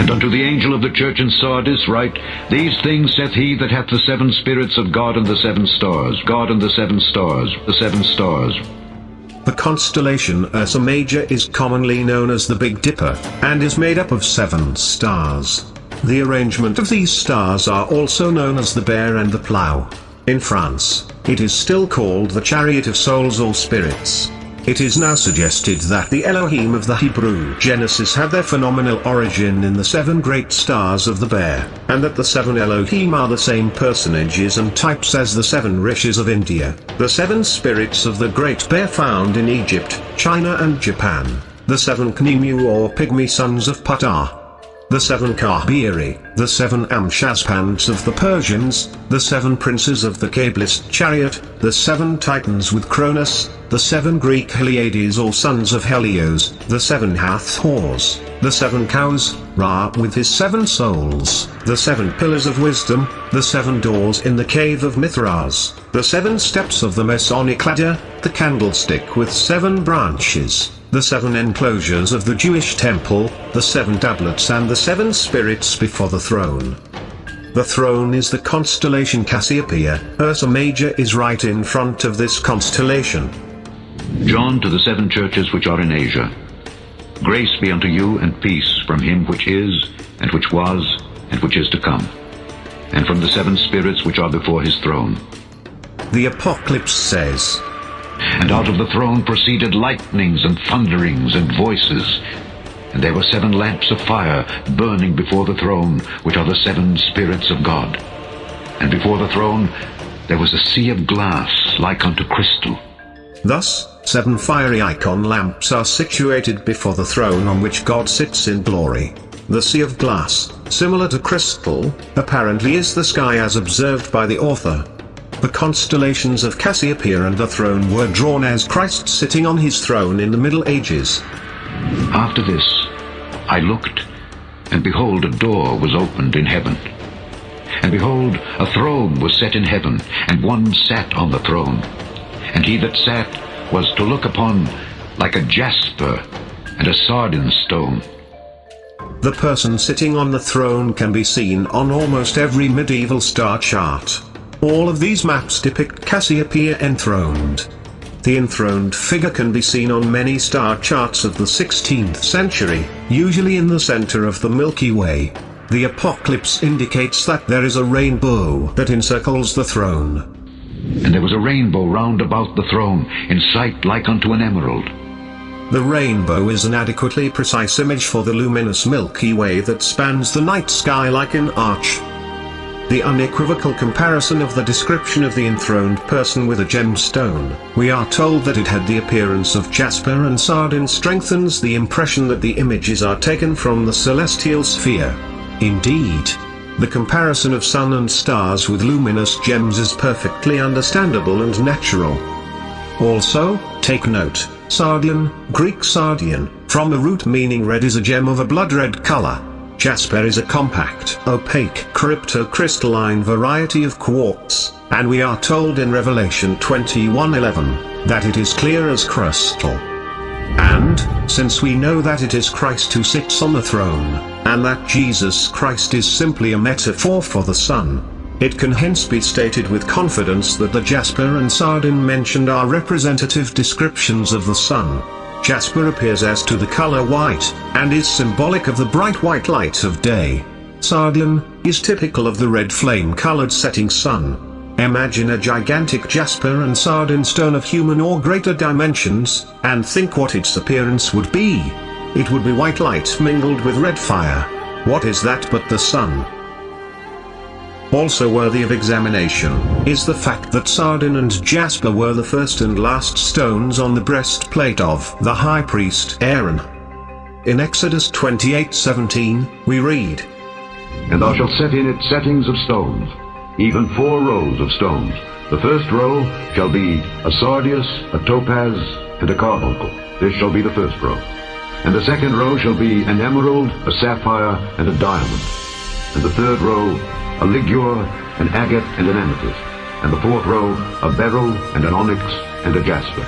And unto the angel of the church in Sardis write, These things saith he that hath the 7 spirits of God and the 7 stars, God and the 7 stars, the 7 stars. The constellation Ursa Major is commonly known as the Big Dipper, and is made up of 7 stars. The arrangement of these stars are also known as the Bear and the Plough. In France, it is still called the Chariot of Souls or Spirits. It is now suggested that the Elohim of the Hebrew Genesis had their phenomenal origin in the 7 great stars of the Bear, and that the 7 Elohim are the same personages and types as the 7 Rishis of India, the 7 spirits of the Great Bear found in Egypt, China and Japan, the 7 Knemu or pygmy sons of Ptah, the 7 Kabiri, the 7 Amshaspands of the Persians, the 7 princes of the Cabalist chariot, the 7 Titans with Cronus, the 7 Greek Heliades or sons of Helios, the 7 Hathors, the 7 cows, Ra with his 7 souls, the 7 pillars of wisdom, the 7 doors in the cave of Mithras, the 7 steps of the Masonic ladder, the candlestick with 7 branches, the 7 enclosures of the Jewish temple, the 7 tablets and the 7 spirits before the throne. The throne is the constellation Cassiopeia. Ursa Major is right in front of this constellation. John to the 7 churches which are in Asia. Grace be unto you and peace from him which is, and which was, and which is to come, and from the 7 spirits which are before his throne. The Apocalypse says, And out of the throne proceeded lightnings and thunderings and voices. And there were 7 lamps of fire burning before the throne, which are the 7 spirits of God. And before the throne there was a sea of glass like unto crystal. Thus, 7 fiery icon lamps are situated before the throne on which God sits in glory. The sea of glass, similar to crystal, apparently is the sky as observed by the author. The constellations of Cassiopeia and the throne were drawn as Christ sitting on his throne in the Middle Ages. After this, I looked, and behold, a door was opened in heaven. And behold, a throne was set in heaven, and one sat on the throne. And he that sat was to look upon like a jasper and a sardine stone. The person sitting on the throne can be seen on almost every medieval star chart. All of these maps depict Cassiopeia enthroned. The enthroned figure can be seen on many star charts of the 16th century, usually in the center of the Milky Way. The Apocalypse indicates that there is a rainbow that encircles the throne. And there was a rainbow round about the throne, in sight like unto an emerald. The rainbow is an adequately precise image for the luminous Milky Way that spans the night sky like an arch. The unequivocal comparison of the description of the enthroned person with a gemstone, we are told that it had the appearance of jasper and sardine, strengthens the impression that the images are taken from the celestial sphere. Indeed, the comparison of sun and stars with luminous gems is perfectly understandable and natural. Also, take note, sardine, Greek sardion, from the root meaning red, is a gem of a blood-red color. Jasper is a compact, opaque, cryptocrystalline variety of quartz, and we are told in Revelation 21:11, that it is clear as crystal. And, since we know that it is Christ who sits on the throne, and that Jesus Christ is simply a metaphor for the sun, it can hence be stated with confidence that the jasper and sardine mentioned are representative descriptions of the sun. Jasper appears as to the color white, and is symbolic of the bright white light of day. Sardine is typical of the red flame-colored setting sun. Imagine a gigantic jasper and sardine stone of human or greater dimensions, and think what its appearance would be. It would be white light mingled with red fire. What is that but the sun? Also worthy of examination is the fact that sardine and jasper were the first and last stones on the breastplate of the high priest Aaron. In Exodus 28:17, we read, And thou shalt set in it settings of stones, even 4 rows of stones. The first row shall be a sardius, a topaz, and a carbuncle. This shall be the first row. And the second row shall be an emerald, a sapphire, and a diamond. And the third row, a ligure, an agate, and an amethyst. And the fourth row, a beryl, and an onyx, and a jasper.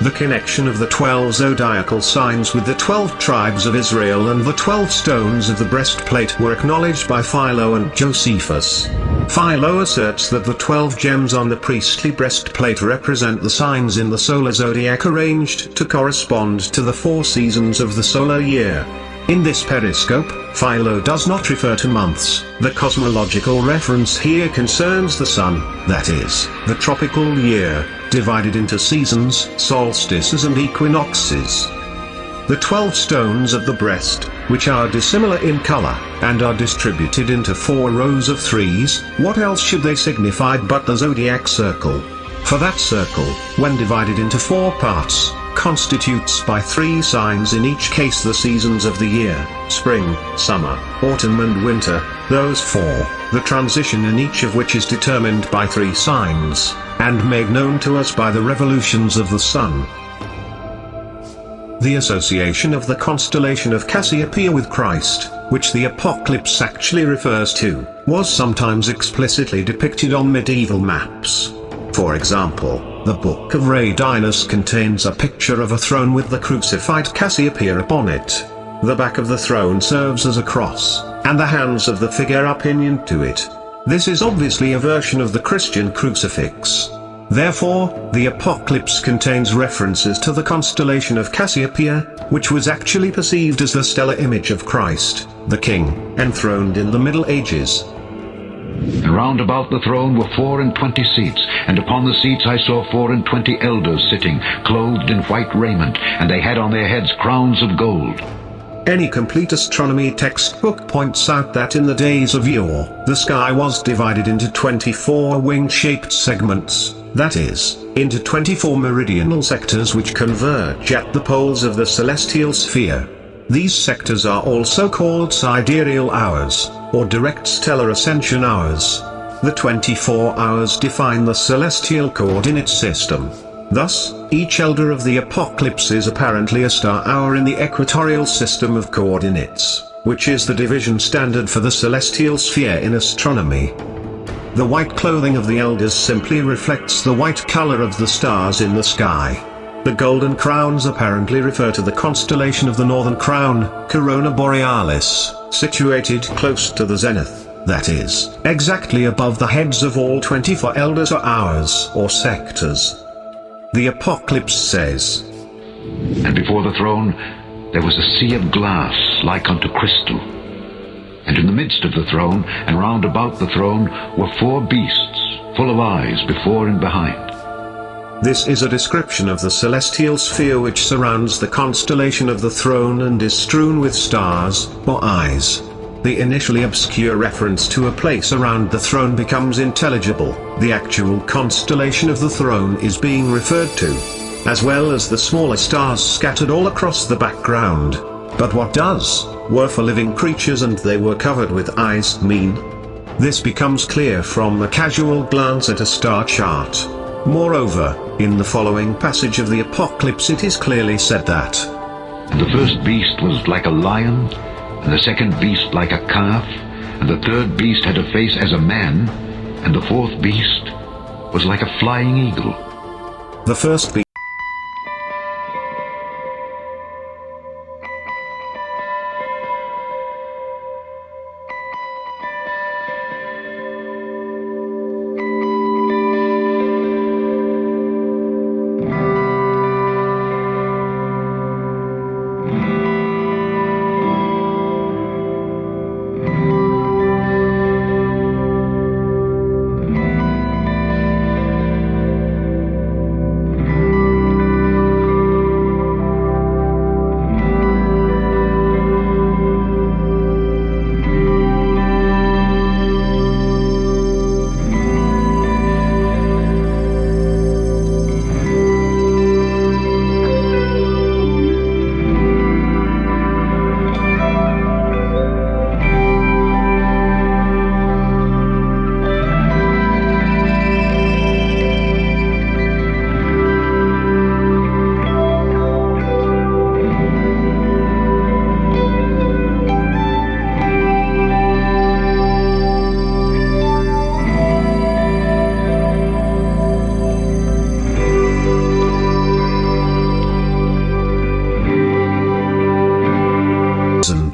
The connection of the 12 zodiacal signs with the 12 tribes of Israel and the 12 stones of the breastplate were acknowledged by Philo and Josephus. Philo asserts that the 12 gems on the priestly breastplate represent the signs in the solar zodiac arranged to correspond to the 4 seasons of the solar year. In this periscope, Philo does not refer to months. The cosmological reference here concerns the sun, that is, the tropical year, divided into seasons, solstices and equinoxes. The 12 stones of the breast, which are dissimilar in color, and are distributed into 4 rows of 3s, what else should they signify but the zodiac circle? For that circle, when divided into 4 parts, constitutes by 3 signs in each case the seasons of the year, spring, summer, autumn and winter, those 4, the transition in each of which is determined by 3 signs, and made known to us by the revolutions of the sun. The association of the constellation of Cassiopeia with Christ, which the Apocalypse actually refers to, was sometimes explicitly depicted on medieval maps. For example, the Book of Radianus contains a picture of a throne with the crucified Cassiopeia upon it. The back of the throne serves as a cross, and the hands of the figure are pinioned to it. This is obviously a version of the Christian crucifix. Therefore, the Apocalypse contains references to the constellation of Cassiopeia, which was actually perceived as the stellar image of Christ, the King, enthroned in the Middle Ages. And round about the throne were 24 seats, and upon the seats I saw 24 elders sitting, clothed in white raiment, and they had on their heads crowns of gold. Any complete astronomy textbook points out that in the days of yore, the sky was divided into 24 wing-shaped segments, that is, into 24 meridional sectors which converge at the poles of the celestial sphere. These sectors are also called sidereal hours, or direct stellar ascension hours. The 24 hours define the celestial coordinate system. Thus, each elder of the Apocalypse is apparently a star hour in the equatorial system of coordinates, which is the division standard for the celestial sphere in astronomy. The white clothing of the elders simply reflects the white color of the stars in the sky. The golden crowns apparently refer to the constellation of the Northern Crown, Corona Borealis, situated close to the zenith, that is, exactly above the heads of all 24 elders or hours or sectors. The Apocalypse says, And before the throne there was a sea of glass like unto crystal. And in the midst of the throne, and round about the throne, were 4 beasts, full of eyes before and behind. This is a description of the celestial sphere which surrounds the constellation of the throne and is strewn with stars, or eyes. The initially obscure reference to a place around the throne becomes intelligible. The actual constellation of the throne is being referred to, as well as the smaller stars scattered all across the background. But what does "were for living creatures and they were covered with eyes" mean? This becomes clear from a casual glance at a star chart. Moreover, in the following passage of the Apocalypse it is clearly said that, And the first beast was like a lion, and the second beast like a calf, and the third beast had a face as a man, and the fourth beast was like a flying eagle. the first beast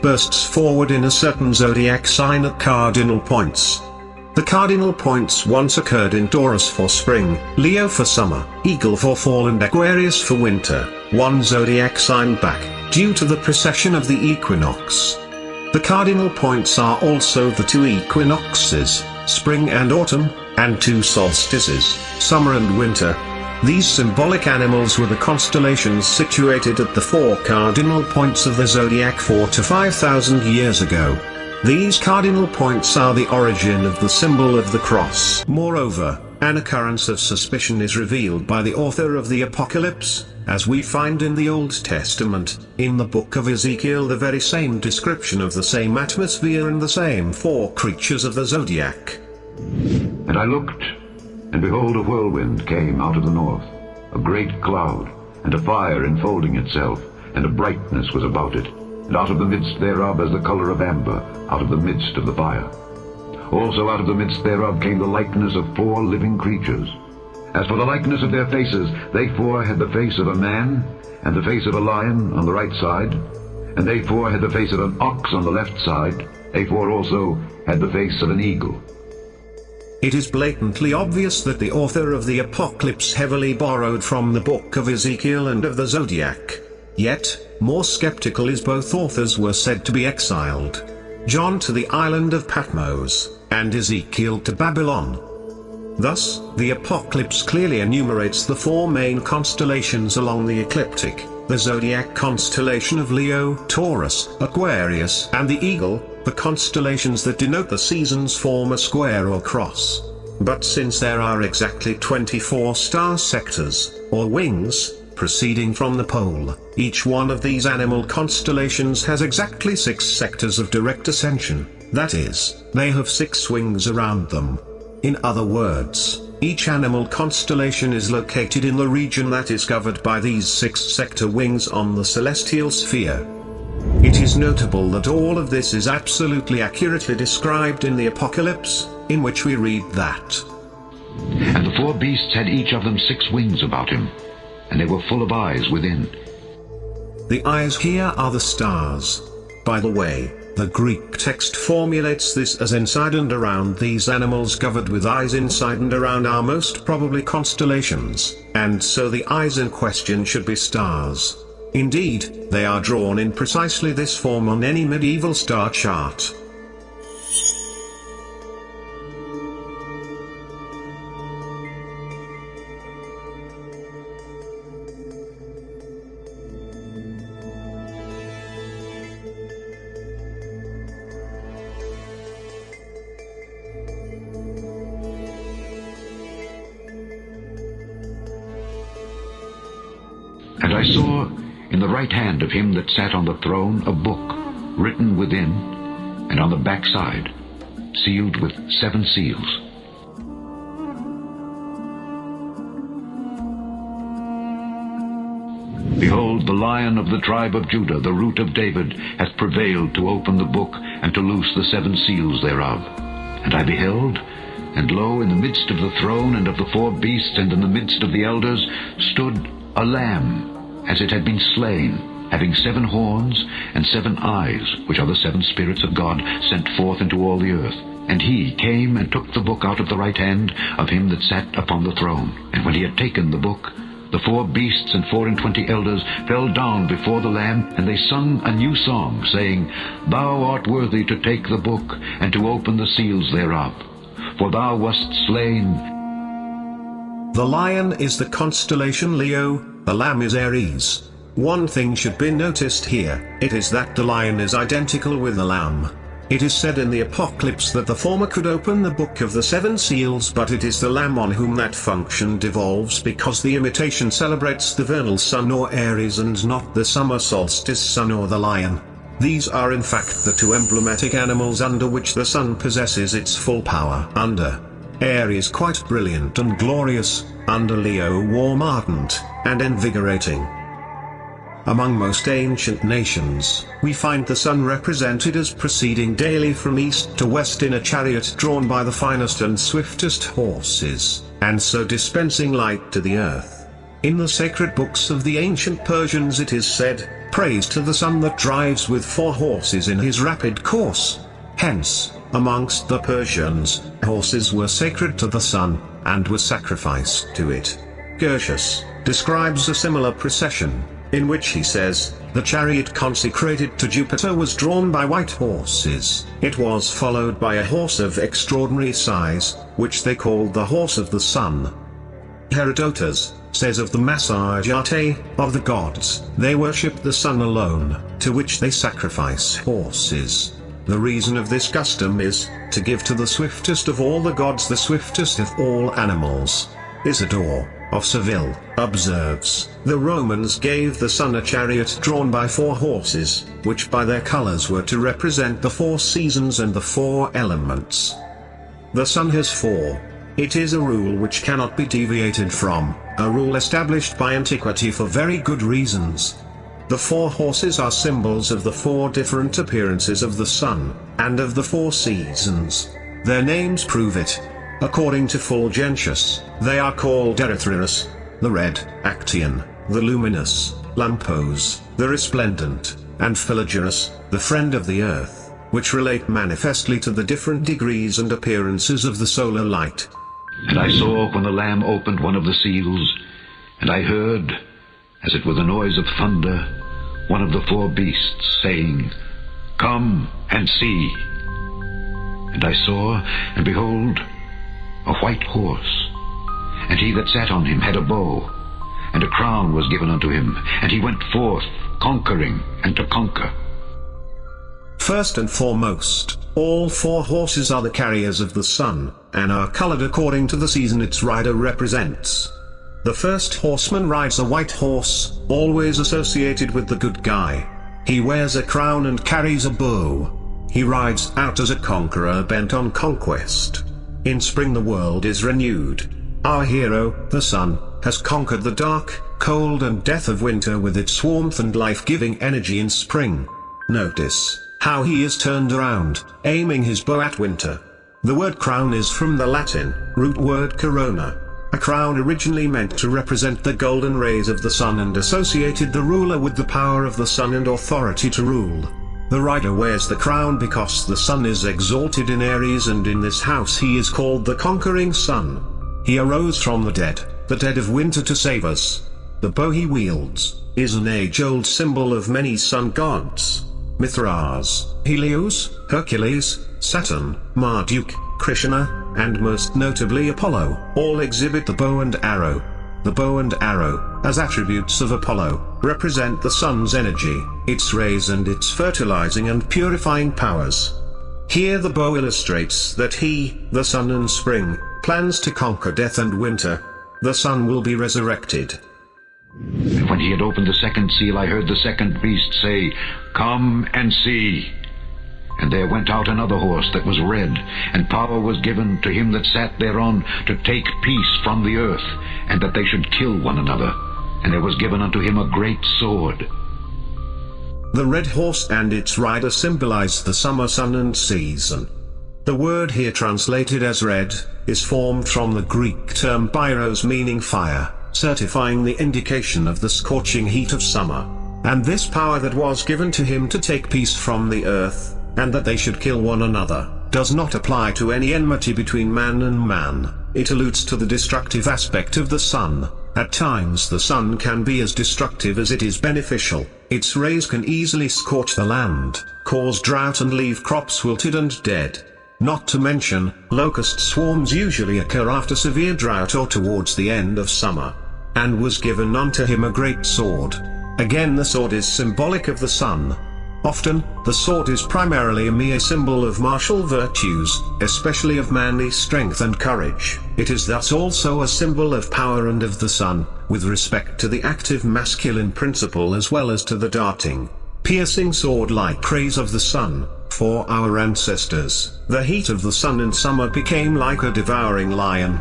and bursts forward in a certain zodiac sign at cardinal points. The cardinal points once occurred in Taurus for spring, Leo for summer, Eagle for fall and Aquarius for winter, one zodiac sign back, due to the precession of the equinox. The cardinal points are also the two equinoxes, spring and autumn, and two solstices, summer and winter. These symbolic animals were the constellations situated at the four cardinal points of the zodiac 4,000 to 5,000 years ago. These cardinal points are the origin of the symbol of the cross. Moreover, an occurrence of suspicion is revealed by the author of the Apocalypse, as we find in the Old Testament, in the book of Ezekiel, the very same description of the same atmosphere and the same four creatures of the zodiac. And I looked, and behold, a whirlwind came out of the north, a great cloud, and a fire enfolding itself, and a brightness was about it, and out of the midst thereof as the color of amber, out of the midst of the fire. Also out of the midst thereof came the likeness of four living creatures. As for the likeness of their faces, they four had the face of a man, and the face of a lion on the right side, and they four had the face of an ox on the left side, they four also had the face of an eagle. It is blatantly obvious that the author of the Apocalypse heavily borrowed from the book of Ezekiel and of the zodiac. Yet, more skeptical is both authors were said to be exiled. John to the island of Patmos, and Ezekiel to Babylon. Thus, the Apocalypse clearly enumerates the four main constellations along the ecliptic, the zodiac constellation of Leo, Taurus, Aquarius, and the Eagle. The constellations that denote the seasons form a square or cross. But since there are exactly 24 star sectors, or wings, proceeding from the pole, each one of these animal constellations has exactly 6 sectors of direct ascension, that is, they have 6 wings around them. In other words, each animal constellation is located in the region that is covered by these 6 sector wings on the celestial sphere. It is notable that all of this is absolutely accurately described in the Apocalypse, in which we read that, And the 4 beasts had each of them 6 wings about him, and they were full of eyes within. The eyes here are the stars. By the way, the Greek text formulates this as inside and around these animals covered with eyes inside and around are most probably constellations, and so the eyes in question should be stars. Indeed, they are drawn in precisely this form on any medieval star chart. And I saw in the right hand of him that sat on the throne a book, written within, and on the back side, sealed with 7 seals. Behold, the Lion of the tribe of Judah, the root of David, hath prevailed to open the book, and to loose the 7 seals thereof. And I beheld, and lo, in the midst of the throne and of the 4 beasts, and in the midst of the elders, stood a lamb, as it had been slain, having 7 horns and 7 eyes, which are the 7 spirits of God sent forth into all the earth. And he came and took the book out of the right hand of him that sat upon the throne. And when he had taken the book, the 4 beasts and 24 elders fell down before the Lamb, and they sung a new song, saying, Thou art worthy to take the book, and to open the seals thereof. For thou wast slain. The lion is the constellation Leo, the lamb is Aries. One thing should be noticed here, it is that the lion is identical with the lamb. It is said in the Apocalypse that the former could open the book of the 7 seals, but it is the lamb on whom that function devolves because the imitation celebrates the vernal sun or Aries and not the summer solstice sun or the lion. These are in fact the 2 emblematic animals under which the sun possesses its full power. Under Aries quite brilliant and glorious, under Leo warm, ardent, and invigorating. Among most ancient nations, we find the sun represented as proceeding daily from east to west in a chariot drawn by the finest and swiftest horses, and so dispensing light to the earth. In the sacred books of the ancient Persians it is said, "Praise to the sun that drives with 4 horses in his rapid course." Hence, amongst the Persians, horses were sacred to the sun, and were sacrificed to it. Gertius describes a similar procession, in which he says, "The chariot consecrated to Jupiter was drawn by white horses. It was followed by a horse of extraordinary size, which they called the horse of the sun." Herodotus says of the Massagetae of the gods, "They worship the sun alone, to which they sacrifice horses." The reason of this custom is, to give to the swiftest of all the gods the swiftest of all animals. Isidore of Seville observes, "The Romans gave the sun a chariot drawn by 4 horses, which by their colors were to represent the 4 seasons and the 4 elements." The sun has 4. It is a rule which cannot be deviated from, a rule established by antiquity for very good reasons. The 4 horses are symbols of the 4 different appearances of the sun, and of the 4 seasons. Their names prove it. According to Fulgentius, they are called Erythraeus, the red, Actaeon, the luminous, Lampos, the resplendent, and Philogerus, the friend of the earth, which relate manifestly to the different degrees and appearances of the solar light. And I saw when the Lamb opened one of the seals, and I heard, as it were the noise of thunder, one of the 4 beasts saying, "Come and see." And I saw, and behold, a white horse, and he that sat on him had a bow, and a crown was given unto him, and he went forth, conquering and to conquer. First and foremost, all 4 horses are the carriers of the sun, and are colored according to the season its rider represents. The first horseman rides a white horse, always associated with the good guy. He wears a crown and carries a bow. He rides out as a conqueror bent on conquest. In spring the world is renewed. Our hero, the sun, has conquered the dark, cold and death of winter with its warmth and life-giving energy in spring. Notice how he is turned around, aiming his bow at winter. The word crown is from the Latin root word corona. A crown originally meant to represent the golden rays of the sun and associated the ruler with the power of the sun and authority to rule. The rider wears the crown because the sun is exalted in Aries, and in this house he is called the conquering sun. He arose from the dead of winter to save us. The bow he wields is an age-old symbol of many sun gods. Mithras, Helios, Hercules, Saturn, Marduk, Krishna, and most notably Apollo, all exhibit the bow and arrow. The bow and arrow, as attributes of Apollo, represent the sun's energy, its rays and its fertilizing and purifying powers. Here the bow illustrates that he, the sun in spring, plans to conquer death and winter. The sun will be resurrected. And when he had opened the 2nd seal, I heard the 2nd beast say, "Come and see." And there went out another horse that was red, and power was given to him that sat thereon to take peace from the earth, and that they should kill one another. And there was given unto him a great sword. The red horse and its rider symbolize the summer sun and season. The word here translated as red is formed from the Greek term pyros, meaning fire, certifying the indication of the scorching heat of summer. And this power that was given to him to take peace from the earth, and that they should kill one another, does not apply to any enmity between man and man. It alludes to the destructive aspect of the sun. At times the sun can be as destructive as it is beneficial. Its rays can easily scorch the land, cause drought and leave crops wilted and dead. Not to mention, locust swarms usually occur after severe drought or towards the end of summer. And was given unto him a great sword. Again, the sword is symbolic of the sun. Often, the sword is primarily a mere symbol of martial virtues, especially of manly strength and courage. It is thus also a symbol of power and of the sun, with respect to the active masculine principle as well as to the darting, piercing sword-like rays of the sun. For our ancestors, the heat of the sun in summer became like a devouring lion.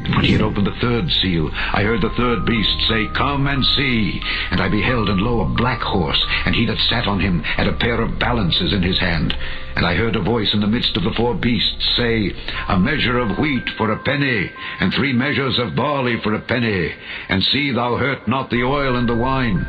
And when he had opened the third seal, I heard the third beast say, Come and see. And I beheld, and lo, a black horse, and he that sat on him had a pair of balances in his hand. And I heard a voice in the midst of the four beasts say, A measure of wheat for a penny, and 3 measures of barley for a penny. And see thou hurt not the oil and the wine.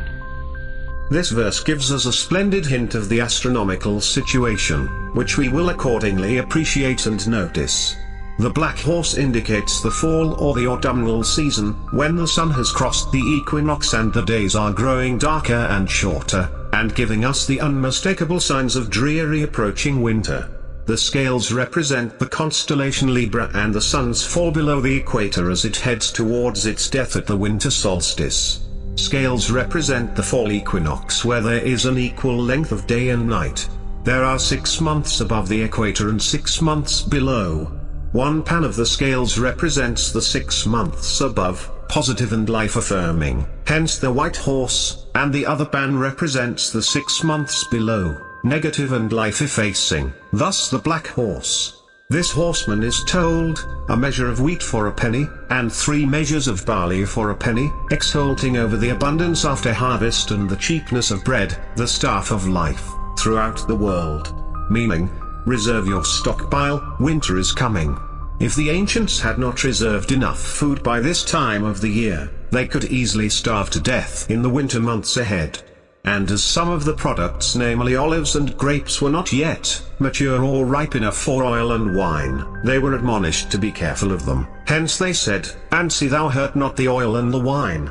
This verse gives us a splendid hint of the astronomical situation, which we will accordingly appreciate and notice. The black horse indicates the fall or the autumnal season, when the sun has crossed the equinox and the days are growing darker and shorter, and giving us the unmistakable signs of dreary approaching winter. The scales represent the constellation Libra, and the suns fall below the equator as it heads towards its death at the winter solstice. Scales represent the fall equinox, where there is an equal length of day and night. There are 6 months above the equator and 6 months below. One pan of the scales represents the 6 months above, positive and life-affirming, hence the white horse, and the other pan represents the 6 months below, negative and life-effacing, thus the black horse. This horseman is told, a measure of wheat for a penny, and 3 measures of barley for a penny, exulting over the abundance after harvest and the cheapness of bread, the staff of life, throughout the world. Meaning, reserve your stockpile, winter is coming. If the ancients had not reserved enough food by this time of the year, they could easily starve to death in the winter months ahead. And as some of the products, namely olives and grapes, were not yet mature or ripe enough for oil and wine, they were admonished to be careful of them. Hence they said, And see thou hurt not the oil and the wine.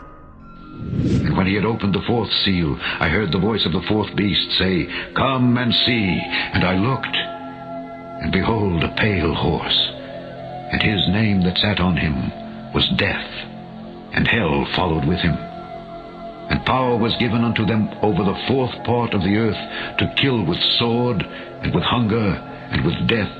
And when he had opened the 4th seal, I heard the voice of the 4th beast say, Come and see. And I looked, and behold, a pale horse. And his name that sat on him was Death, and hell followed with him. And power was given unto them over the 4th part of the earth, to kill with sword, and with hunger, and with death,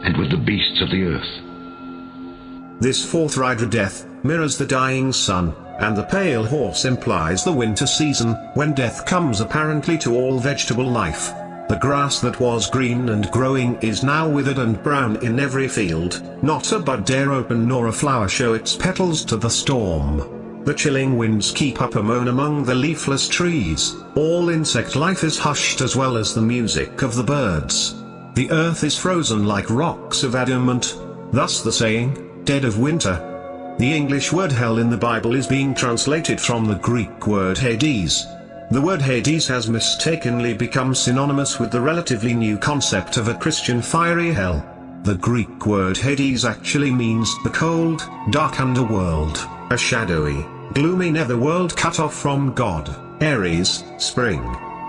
and with the beasts of the earth. This 4th rider, Death, mirrors the dying sun, and the pale horse implies the winter season, when death comes apparently to all vegetable life. The grass that was green and growing is now withered and brown in every field, not a bud dare open nor a flower show its petals to the storm. The chilling winds keep up a moan among the leafless trees, all insect life is hushed as well as the music of the birds. The earth is frozen like rocks of adamant, thus the saying, dead of winter. The English word hell in the Bible is being translated from the Greek word Hades. The word Hades has mistakenly become synonymous with the relatively new concept of a Christian fiery hell. The Greek word Hades actually means the cold, dark underworld, a shadowy, gloomy netherworld cut off from God. Aries, spring.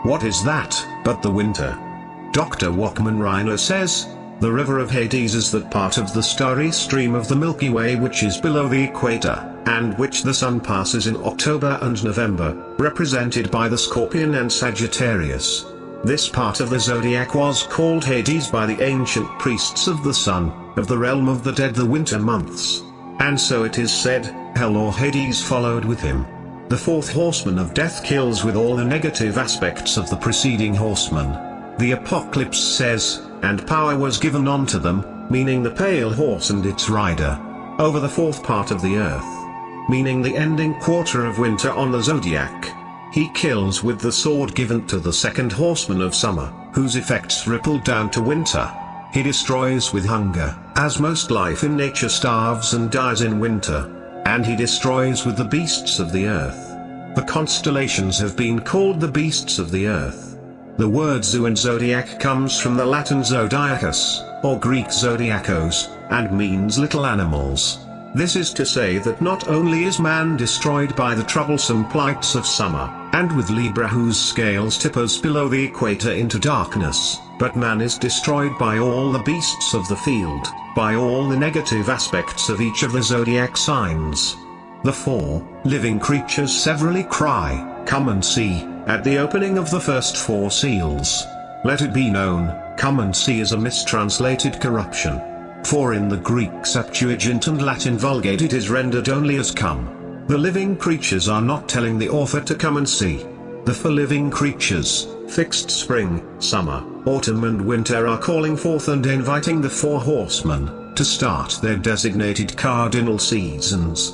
What is that, but the winter? Dr. Wachman Reiner says, the river of Hades is that part of the starry stream of the Milky Way which is below the equator, and which the sun passes in October and November, represented by the Scorpion and Sagittarius. This part of the zodiac was called Hades by the ancient priests of the sun, of the realm of the dead, the winter months. And so it is said, hell or Hades followed with him. The 4th horseman of death kills with all the negative aspects of the preceding horseman. The Apocalypse says, and power was given unto them, meaning the pale horse and its rider, over the 4th part of the earth, meaning the ending quarter of winter on the zodiac. He kills with the sword given to the 2nd horseman of summer, whose effects ripple down to winter. He destroys with hunger, as most life in nature starves and dies in winter. And he destroys with the beasts of the earth. The constellations have been called the beasts of the earth. The word zoo and zodiac comes from the Latin zodiacus, or Greek zodiakos, and means little animals. This is to say that not only is man destroyed by the troublesome plights of summer, and with Libra whose scales tip us below the equator into darkness, but man is destroyed by all the beasts of the field, by all the negative aspects of each of the zodiac signs. The 4 living creatures severally cry, "Come and see," at the opening of the first 4 seals. Let it be known, "come and see" is a mistranslated corruption. For in the Greek Septuagint and Latin Vulgate it is rendered only as "come." The living creatures are not telling the author to come and see. The 4 living creatures, fixed spring, summer, autumn and winter, are calling forth and inviting the 4 horsemen, to start their designated cardinal seasons.